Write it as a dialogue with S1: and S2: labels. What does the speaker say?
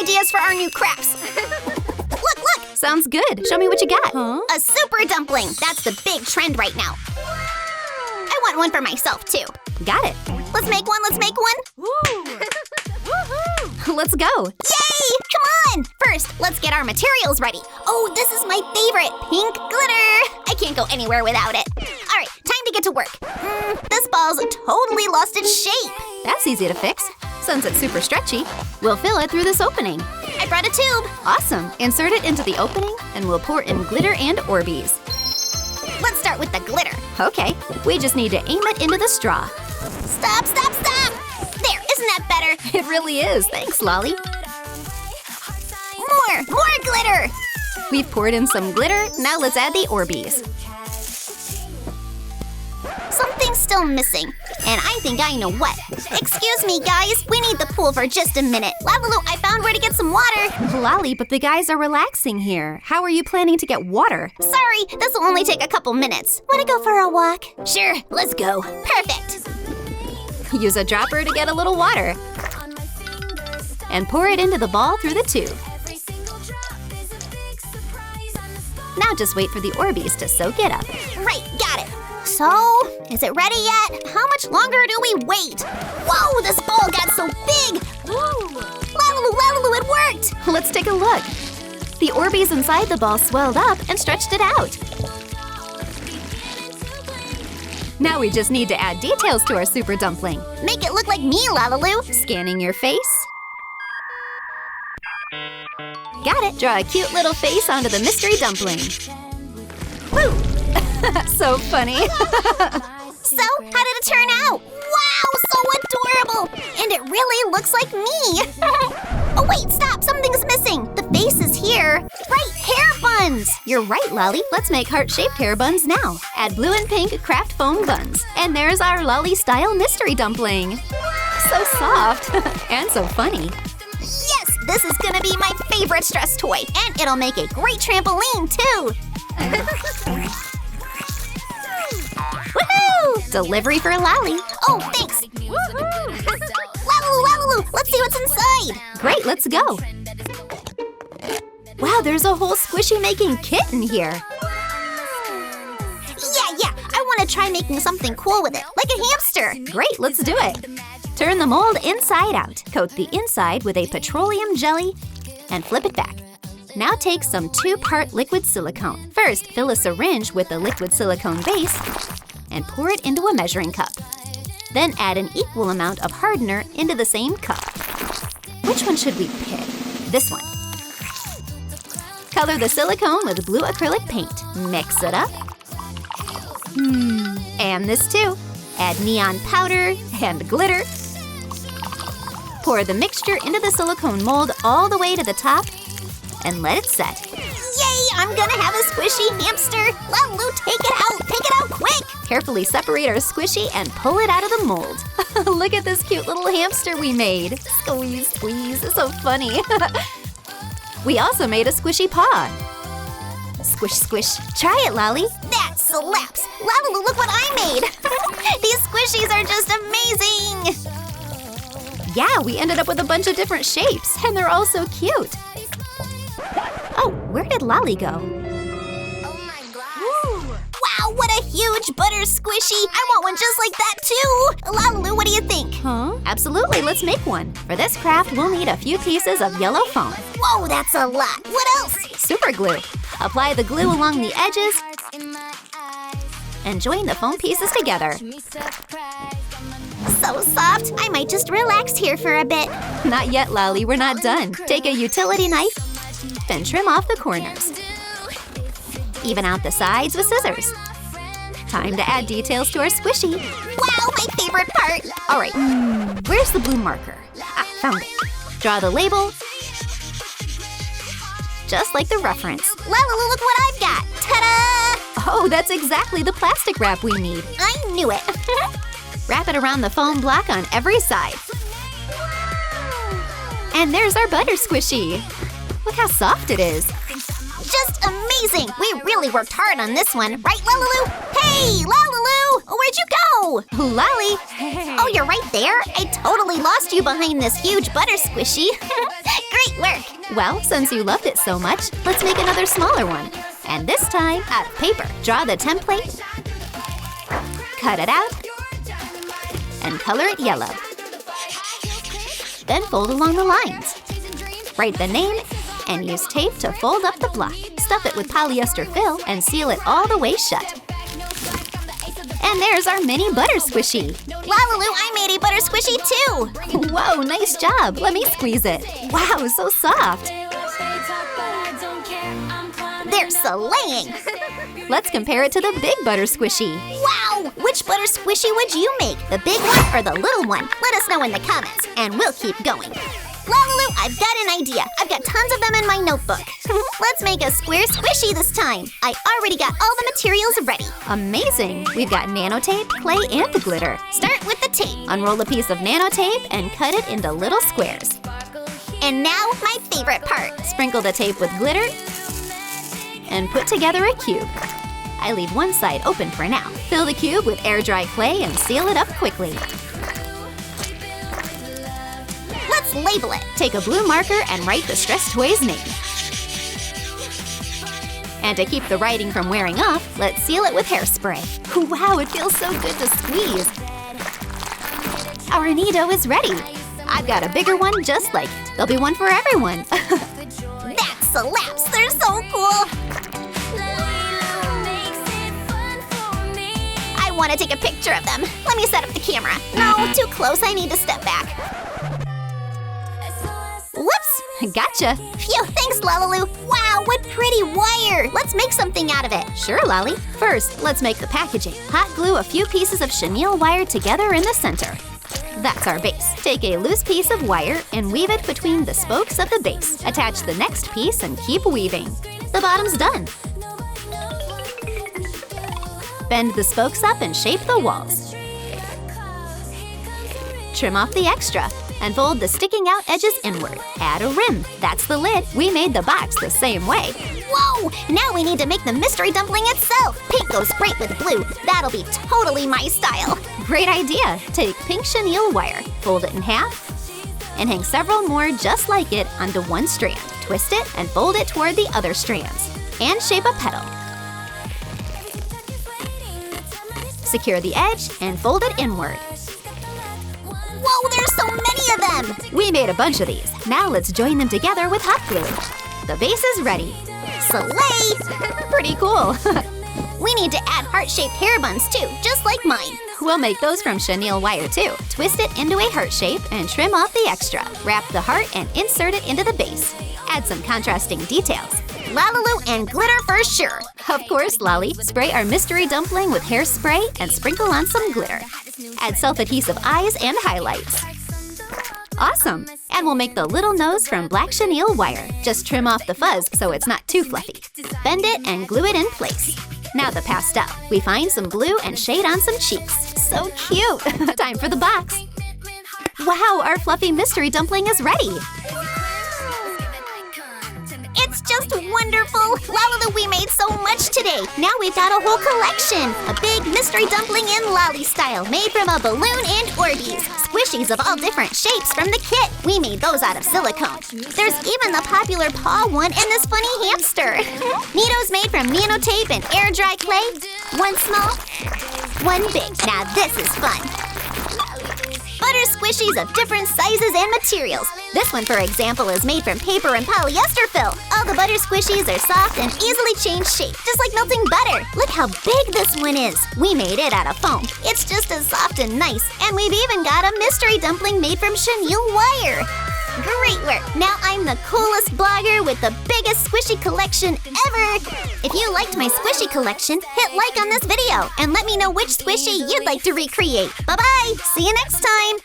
S1: ideas for our new crafts? Look!
S2: Sounds good. Show me what you got.
S3: Huh?
S1: A super dumpling. That's the big trend right now. I want one for myself, too.
S2: Got it.
S1: Let's make one.
S3: Woo! Woohoo!
S2: Let's go.
S1: Yay! Come on! First, let's get our materials ready. Oh, this is my favorite, pink glitter. I can't go anywhere without it. All right, time to get to work. This ball's totally lost its shape.
S2: That's easy to fix. Since it's super stretchy, we'll fill it through this opening.
S1: I brought a tube.
S2: Awesome. Insert it into the opening, and we'll pour in glitter and Orbeez.
S1: Let's start with the glitter.
S2: Okay, we just need to aim it into the straw.
S1: Stop! There, isn't that better?
S2: It really is. Thanks, Lali.
S1: More glitter!
S2: We've poured in some glitter. Now let's add the Orbeez.
S1: Something's still missing, and I think I know what. Excuse me, guys. We need the pool for just a minute. LaLiLu, I found where to get some water.
S2: Lali, but the guys are relaxing here. How are you planning to get water?
S1: Sorry, this will only take a couple minutes. Want to go for a walk? Sure, let's go. Perfect.
S2: Use a dropper to get a little water. And pour it into the ball through the tube. Now just wait for the Orbeez to soak it up.
S1: Right, got it. So, is it ready yet? How much longer do we wait? Whoa, this ball got so big!
S3: Woo!
S1: LaLiLu, it worked!
S2: Let's take a look. The Orbeez inside the ball swelled up and stretched it out. Now we just need to add details to our super dumpling.
S1: Make it look like me, LaLiLu.
S2: Scanning your face. Got it. Draw a cute little face onto the mystery dumpling. Woo! So funny.
S1: So, how did it turn out? Wow, so adorable! And it really looks like me. Oh wait, stop, something's missing. The face is here. Right, hair buns.
S2: You're right, Lali. Let's make heart-shaped hair buns now. Add blue and pink craft foam buns. And there's our Lali-style mystery dumpling. So soft and so funny.
S1: Yes, this is gonna be my favorite stress toy. And it'll make a great trampoline, too. Woohoo!
S2: Delivery for Lali.
S1: Oh, thanks. LaLiLu, let's see what's inside.
S2: Great, let's go. Wow, there's a whole squishy making kit in here.
S1: Yeah, I want to try making something cool with it, like a hamster.
S2: Great, let's do it. Turn the mold inside out. Coat the inside with a petroleum jelly and flip it back. Now take some 2-part liquid silicone. First, fill a syringe with the liquid silicone base and pour it into a measuring cup. Then add an equal amount of hardener into the same cup. Which one should we pick? This one. Color the silicone with blue acrylic paint. Mix it up. And this too. Add neon powder and glitter. Pour the mixture into the silicone mold all the way to the top and let it set.
S1: Yay, I'm gonna have a squishy hamster. LaLiLu, take it out quick.
S2: Carefully separate our squishy and pull it out of the mold. Look at this cute little hamster we made. Squeeze, squeeze, it's so funny. We also made a squishy paw. Squish, squish. Try it, Lali.
S1: That slaps. LaLiLu, look what I made. These squishies are just amazing.
S2: Yeah, we ended up with a bunch of different shapes, and they're all so cute. Oh, where did Lali go?
S1: Wow, what a huge butter squishy. I want one just like that too. LaLiLu, what do you think?
S2: Huh? Absolutely, let's make one. For this craft, we'll need a few pieces of yellow foam.
S1: Whoa, that's a lot. What else?
S2: Super glue. Apply the glue along the edges and join the foam pieces together.
S1: So soft. I might just relax here for a bit.
S2: Not yet, Lali, we're not done. Take a utility knife, then trim off the corners. Even out the sides with scissors. Time to add details to our squishy.
S1: Wow, my favorite part.
S2: All right, where's the blue marker? Ah, found it. Draw the label, just like the reference.
S1: LaLiLu, look what I've got. Ta-da!
S2: Oh, that's exactly the plastic wrap we need.
S1: I knew it.
S2: Wrap it around the foam block on every side. And there's our butter squishy. Look how soft it is.
S1: Just amazing. We really worked hard on this one, right, LaLiLu? Hey, LaLiLu! where'd you go? Lali!
S3: Hey.
S1: Oh, you're right there? I totally lost you behind this huge butter squishy. Great work!
S2: Well, since you loved it so much, let's make another smaller one. And this time, out of paper. Draw the template, cut it out, and color it yellow. Then fold along the lines. Write the name and use tape to fold up the block. Stuff it with polyester fill and seal it all the way shut. And there's our mini butter squishy.
S1: LaLiLu, I made a butter squishy too!
S2: Whoa, nice job. Let me squeeze it. Wow, so soft.
S1: They're slaying!
S2: Let's compare it to the big butter squishy.
S1: Wow! Which butter squishy would you make? The big one or the little one? Let us know in the comments, and we'll keep going. LaLiLu, I've got an idea. I've got tons of them in my notebook. Let's make a square squishy this time. I already got all the materials ready.
S2: Amazing! We've got nano tape, clay, and glitter.
S1: Start with the tape.
S2: Unroll a piece of nano tape and cut it into little squares.
S1: And now, my favorite part.
S2: Sprinkle the tape with glitter and put together a cube. I leave one side open for now. Fill the cube with air-dry clay and seal it up quickly.
S1: Let's label it.
S2: Take a blue marker and write the stress toy's name. And to keep the writing from wearing off, let's seal it with hairspray. Wow, it feels so good to squeeze. Our Needoh is ready. I've got a bigger one just like it. There'll be one for everyone.
S1: That slaps. They're so cool. I want to take a picture of them. Let me set up the camera. No, too close. I need to step back. Whoops!
S2: Gotcha.
S1: Phew, thanks, LaLiLu. Wow, what pretty wire. Let's make something out of it.
S2: Sure, Lali. First, let's make the packaging. Hot glue a few pieces of chenille wire together in the center. That's our base. Take a loose piece of wire and weave it between the spokes of the base. Attach the next piece and keep weaving. The bottom's done. Bend the spokes up and shape the walls. Trim off the extra and fold the sticking out edges inward. Add a rim. That's the lid. We made the box the same way.
S1: Whoa! Now we need to make the mystery dumpling itself. Pink goes great with blue. That'll be totally my style.
S2: Great idea. Take pink chenille wire, fold it in half, and hang several more just like it onto one strand. Twist it and fold it toward the other strands. And shape a petal. Secure the edge and fold it inward.
S1: Whoa, there's so many of them!
S2: We made a bunch of these. Now let's join them together with hot glue. The base is ready.
S1: Slay!
S2: Pretty cool.
S1: We need to add heart-shaped hair buns too, just like mine.
S2: We'll make those from chenille wire too. Twist it into a heart shape and trim off the extra. Wrap the heart and insert it into the base. Add some contrasting details.
S1: LaLiLu and glitter for sure.
S2: Of course, Lali. Spray our mystery dumpling with hairspray and sprinkle on some glitter. Add self-adhesive eyes and highlights. Awesome! And we'll make the little nose from black chenille wire. Just trim off the fuzz so it's not too fluffy. Bend it and glue it in place. Now the pastel. We find some blue and shade on some cheeks. So cute! Time for the box. Wow, our fluffy mystery dumpling is ready.
S1: It's just wonderful! LaLiLu, we made so much today! Now we've got a whole collection! A big mystery dumpling in Lali style, made from a balloon and Orbeez. Squishies of all different shapes from the kit. We made those out of silicone. There's even the popular paw one and this funny hamster. Needoh's made from nano tape and air-dry clay. One small, one big. Now this is fun! Butter squishies of different sizes and materials. This one, for example, is made from paper and polyester fill. All the butter squishies are soft and easily change shape, just like melting butter. Look how big this one is. We made it out of foam. It's just as soft and nice. And we've even got a mystery dumpling made from chenille wire. Great work! Now I'm the coolest blogger with the biggest squishy collection ever! If you liked my squishy collection, hit like on this video and let me know which squishy you'd like to recreate. Bye-bye! See you next time!